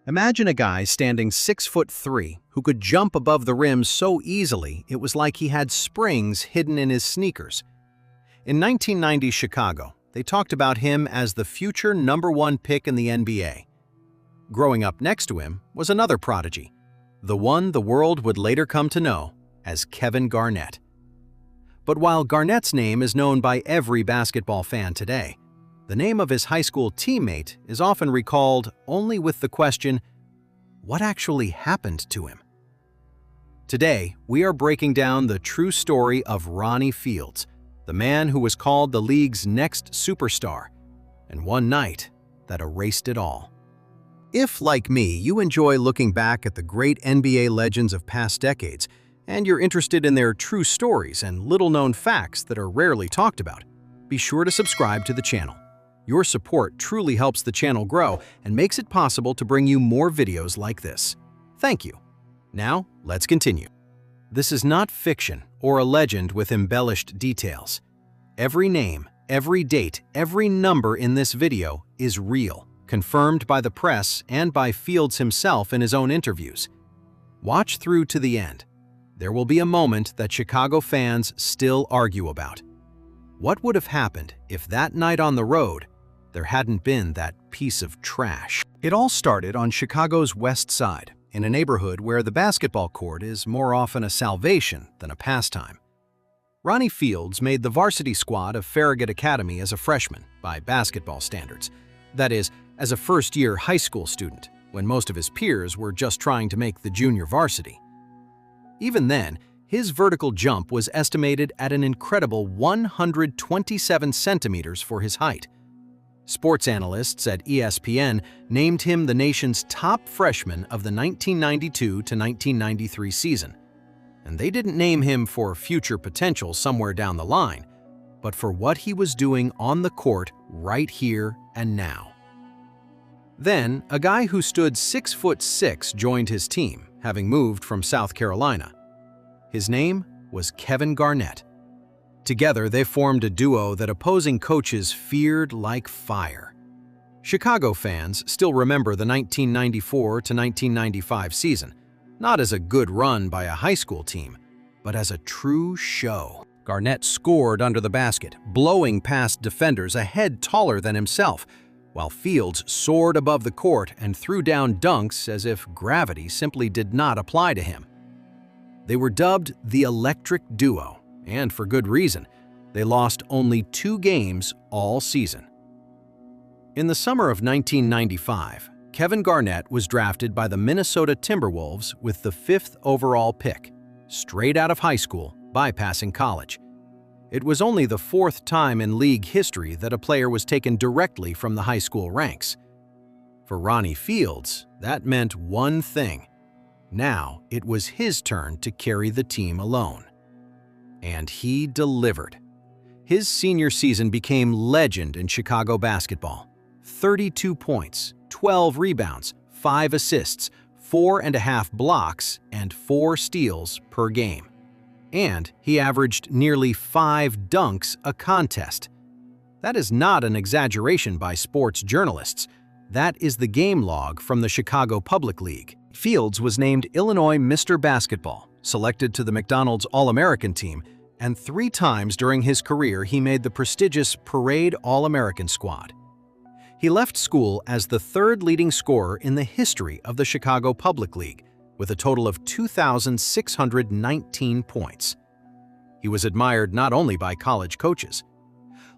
Imagine a guy standing 6'3" who could jump above the rim so easily it was like he had springs hidden in his sneakers. In 1990 Chicago, they talked about him as the future #1 pick in the NBA. Growing up next to him was another prodigy, the one the world would later come to know as Kevin Garnett. But while Garnett's name is known by every basketball fan today, the name of his high school teammate is often recalled only with the question, what actually happened to him? Today, we are breaking down the true story of Ronnie Fields, the man who was called the league's next superstar, and one night that erased it all. If, like me, you enjoy looking back at the great NBA legends of past decades, and you're interested in their true stories and little-known facts that are rarely talked about, be sure to subscribe to the channel. Your support truly helps the channel grow and makes it possible to bring you more videos like this. Thank you. Now, let's continue. This is not fiction or a legend with embellished details. Every name, every date, every number in this video is real, confirmed by the press and by Fields himself in his own interviews. Watch through to the end. There will be a moment that Chicago fans still argue about. What would have happened if that night on the road, there hadn't been that piece of trash? It all started on Chicago's West Side, in a neighborhood where the basketball court is more often a salvation than a pastime. Ronnie Fields made the varsity squad of Farragut Academy as a freshman by basketball standards. That is, as a first-year high school student, when most of his peers were just trying to make the junior varsity. Even then, his vertical jump was estimated at an incredible 127 centimeters for his height. Sports analysts at ESPN named him the nation's top freshman of the 1992 to 1993 season. And they didn't name him for future potential somewhere down the line, but for what he was doing on the court right here and now. Then, a guy who stood 6'6" joined his team, having moved from South Carolina. His name was Kevin Garnett. Together, they formed a duo that opposing coaches feared like fire. Chicago fans still remember the 1994 to 1995 season, not as a good run by a high school team, but as a true show. Garnett scored under the basket, blowing past defenders a head taller than himself, while Fields soared above the court and threw down dunks as if gravity simply did not apply to him. They were dubbed the Electric Duo, and for good reason. They lost only 2 games all season. In the summer of 1995, Kevin Garnett was drafted by the Minnesota Timberwolves with the 5th overall pick, straight out of high school, bypassing college. It was only the 4th time in league history that a player was taken directly from the high school ranks. For Ronnie Fields, that meant one thing. Now it was his turn to carry the team alone. And he delivered. His senior season became legend in Chicago basketball. 32 points, 12 rebounds, 5 assists, 4.5 blocks, and 4 steals per game. And he averaged nearly 5 dunks a contest. That is not an exaggeration by sports journalists. That is the game log from the Chicago Public League. Fields was named Illinois Mr. Basketball, selected to the McDonald's All-American team, and 3 times during his career he made the prestigious Parade All-American squad. He left school as the 3rd leading scorer in the history of the Chicago Public League, with a total of 2,619 points. He was admired not only by college coaches.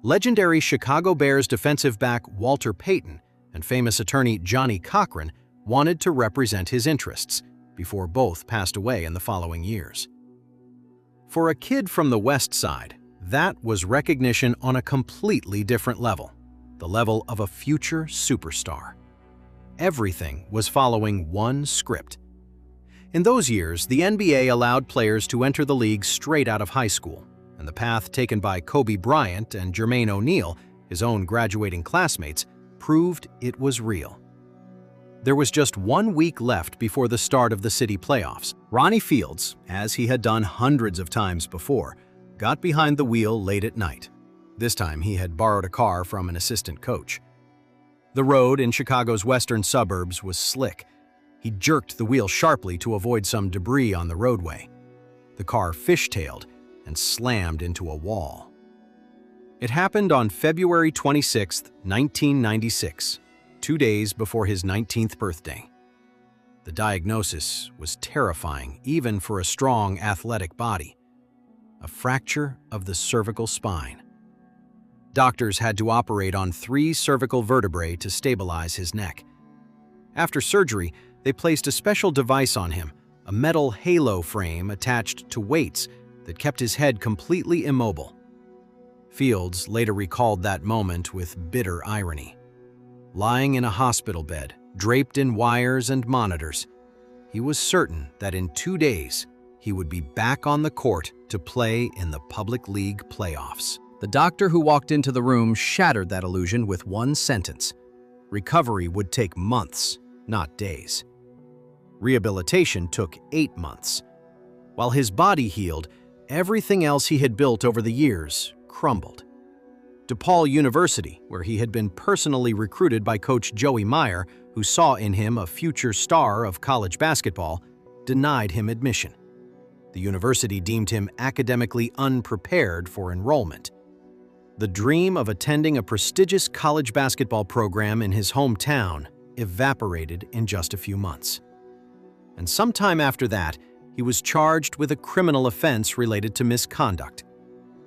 Legendary Chicago Bears defensive back Walter Payton and famous attorney Johnny Cochran wanted to represent his interests, before both passed away in the following years. For a kid from the West Side, that was recognition on a completely different level, the level of a future superstar. Everything was following one script. In those years, the NBA allowed players to enter the league straight out of high school, and the path taken by Kobe Bryant and Jermaine O'Neal, his own graduating classmates, proved it was real. There was just 1 week left before the start of the city playoffs. Ronnie Fields, as he had done hundreds of times before, got behind the wheel late at night. This time he had borrowed a car from an assistant coach. The road in Chicago's western suburbs was slick, He jerked the wheel sharply to avoid some debris on the roadway. The car fishtailed and slammed into a wall. It happened on February 26, 1996, 2 days before his 19th birthday. The diagnosis was terrifying even for a strong, athletic body: a fracture of the cervical spine. Doctors had to operate on 3 cervical vertebrae to stabilize his neck. After surgery, they placed a special device on him, a metal halo frame attached to weights that kept his head completely immobile. Fields later recalled that moment with bitter irony. Lying in a hospital bed, draped in wires and monitors, he was certain that in 2 days he would be back on the court to play in the public league playoffs. The doctor who walked into the room shattered that illusion with one sentence: recovery would take months, not days. Rehabilitation took 8 months. While his body healed, everything else he had built over the years crumbled. DePaul University, where he had been personally recruited by coach Joey Meyer, who saw in him a future star of college basketball, denied him admission. The university deemed him academically unprepared for enrollment. The dream of attending a prestigious college basketball program in his hometown evaporated in just a few months. And sometime after that, he was charged with a criminal offense related to misconduct.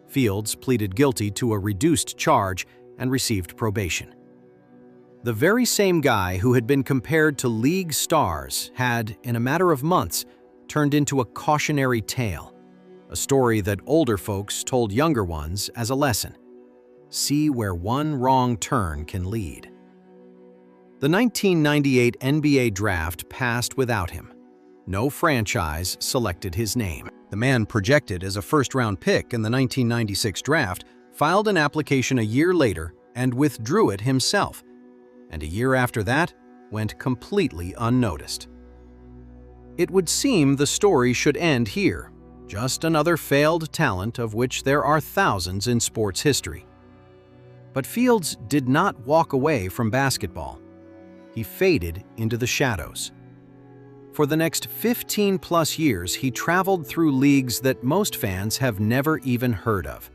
Fields pleaded guilty to a reduced charge and received probation. The very same guy who had been compared to league stars had, in a matter of months, turned into a cautionary tale, a story that older folks told younger ones as a lesson. See where one wrong turn can lead. The 1998 NBA draft passed without him. No franchise selected his name. The man projected as a first-round pick in the 1996 draft filed an application a year later and withdrew it himself, and a year after that went completely unnoticed. It would seem the story should end here, just another failed talent of which there are thousands in sports history. But Fields did not walk away from basketball. He faded into the shadows. For the next 15-plus years, he traveled through leagues that most fans have never even heard of.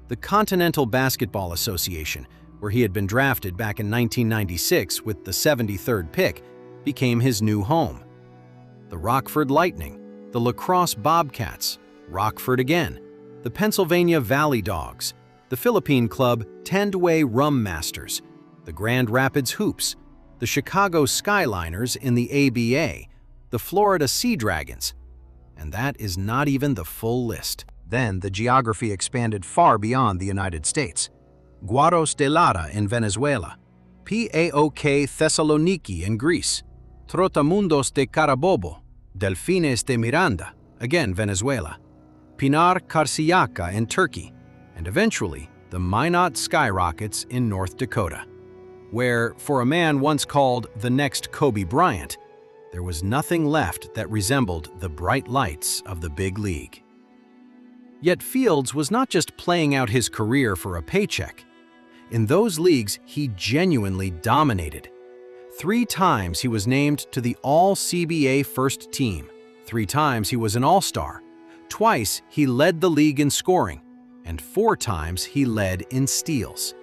The Continental Basketball Association, where he had been drafted back in 1996 with the 73rd pick, became his new home. The Rockford Lightning, the Lacrosse Bobcats, Rockford again, the Pennsylvania Valley Dogs, the Philippine club Tendway Rum Masters, the Grand Rapids Hoops, the Chicago Skyliners in the ABA, the Florida Sea Dragons, and that is not even the full list. Then the geography expanded far beyond the United States. Guaros de Lara in Venezuela, PAOK Thessaloniki in Greece, Trotamundos de Carabobo, Delfines de Miranda, again Venezuela, Pinar Karsiaka in Turkey, and eventually the Minot Skyrockets in North Dakota, where, for a man once called the next Kobe Bryant, there was nothing left that resembled the bright lights of the big league. Yet Fields was not just playing out his career for a paycheck. In those leagues, he genuinely dominated. 3 times he was named to the All-CBA first team. 3 times he was an All-Star. Twice he led the league in scoring, and 4 times he led in steals.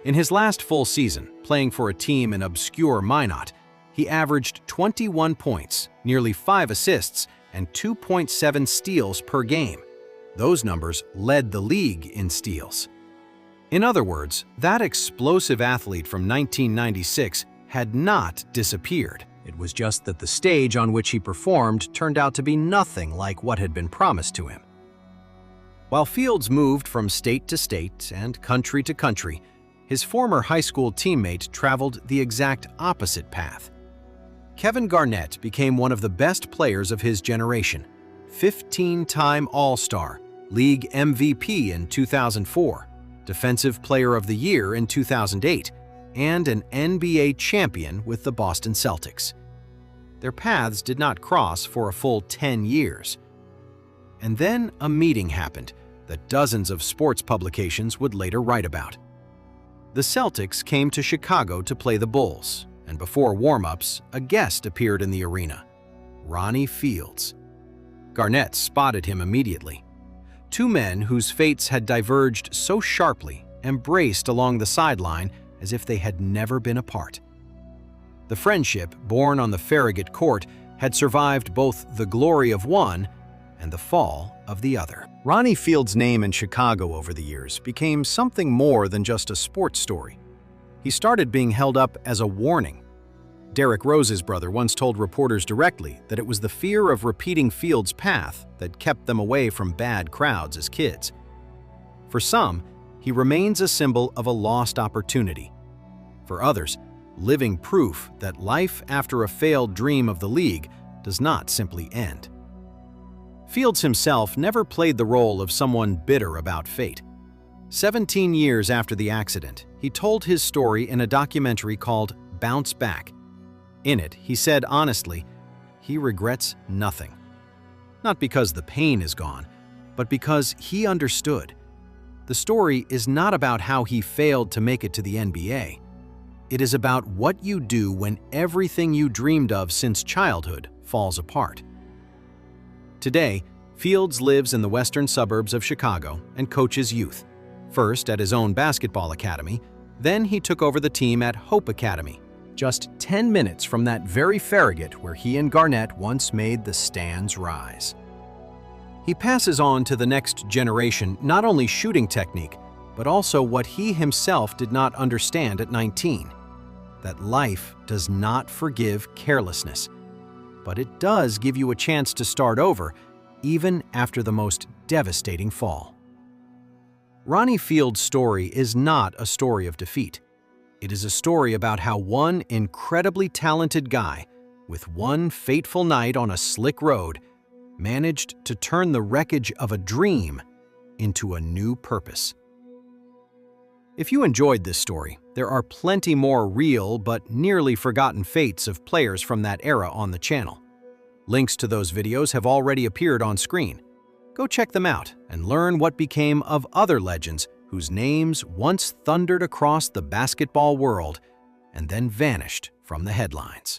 In his last full season, playing for a team in obscure Minot, he averaged 21 points, nearly 5 assists, and 2.7 steals per game. Those numbers led the league in steals. In other words, that explosive athlete from 1996 had not disappeared. It was just that the stage on which he performed turned out to be nothing like what had been promised to him. While Fields moved from state to state and country to country, his former high school teammate traveled the exact opposite path. Kevin Garnett became one of the best players of his generation, 15-time All-Star, League MVP in 2004, Defensive Player of the Year in 2008, and an NBA champion with the Boston Celtics. Their paths did not cross for a full 10 years. And then a meeting happened that dozens of sports publications would later write about. The Celtics came to Chicago to play the Bulls, and before warm-ups, a guest appeared in the arena, Ronnie Fields. Garnett spotted him immediately. Two men whose fates had diverged so sharply embraced along the sideline as if they had never been apart. The friendship, born on the Farragut court, had survived both the glory of one and the fall of the other. Ronnie Fields' name in Chicago over the years became something more than just a sports story. He started being held up as a warning. Derrick Rose's brother once told reporters directly that it was the fear of repeating Fields' path that kept them away from bad crowds as kids. For some, he remains a symbol of a lost opportunity. For others, living proof that life after a failed dream of the league does not simply end. Fields himself never played the role of someone bitter about fate. 17 years after the accident, he told his story in a documentary called Bounce Back. In it, he said honestly, he regrets nothing. Not because the pain is gone, but because he understood. The story is not about how he failed to make it to the NBA. It is about what you do when everything you dreamed of since childhood falls apart. Today, Fields lives in the western suburbs of Chicago and coaches youth, first at his own basketball academy, then he took over the team at Hope Academy, just 10 minutes from that very Farragut where he and Garnett once made the stands rise. He passes on to the next generation not only shooting technique, but also what he himself did not understand at 19, that life does not forgive carelessness, but it does give you a chance to start over, even after the most devastating fall. Ronnie Fields' story is not a story of defeat. It is a story about how one incredibly talented guy, with one fateful night on a slick road, managed to turn the wreckage of a dream into a new purpose. If you enjoyed this story, there are plenty more real but nearly forgotten fates of players from that era on the channel. Links to those videos have already appeared on screen. Go check them out and learn what became of other legends whose names once thundered across the basketball world and then vanished from the headlines.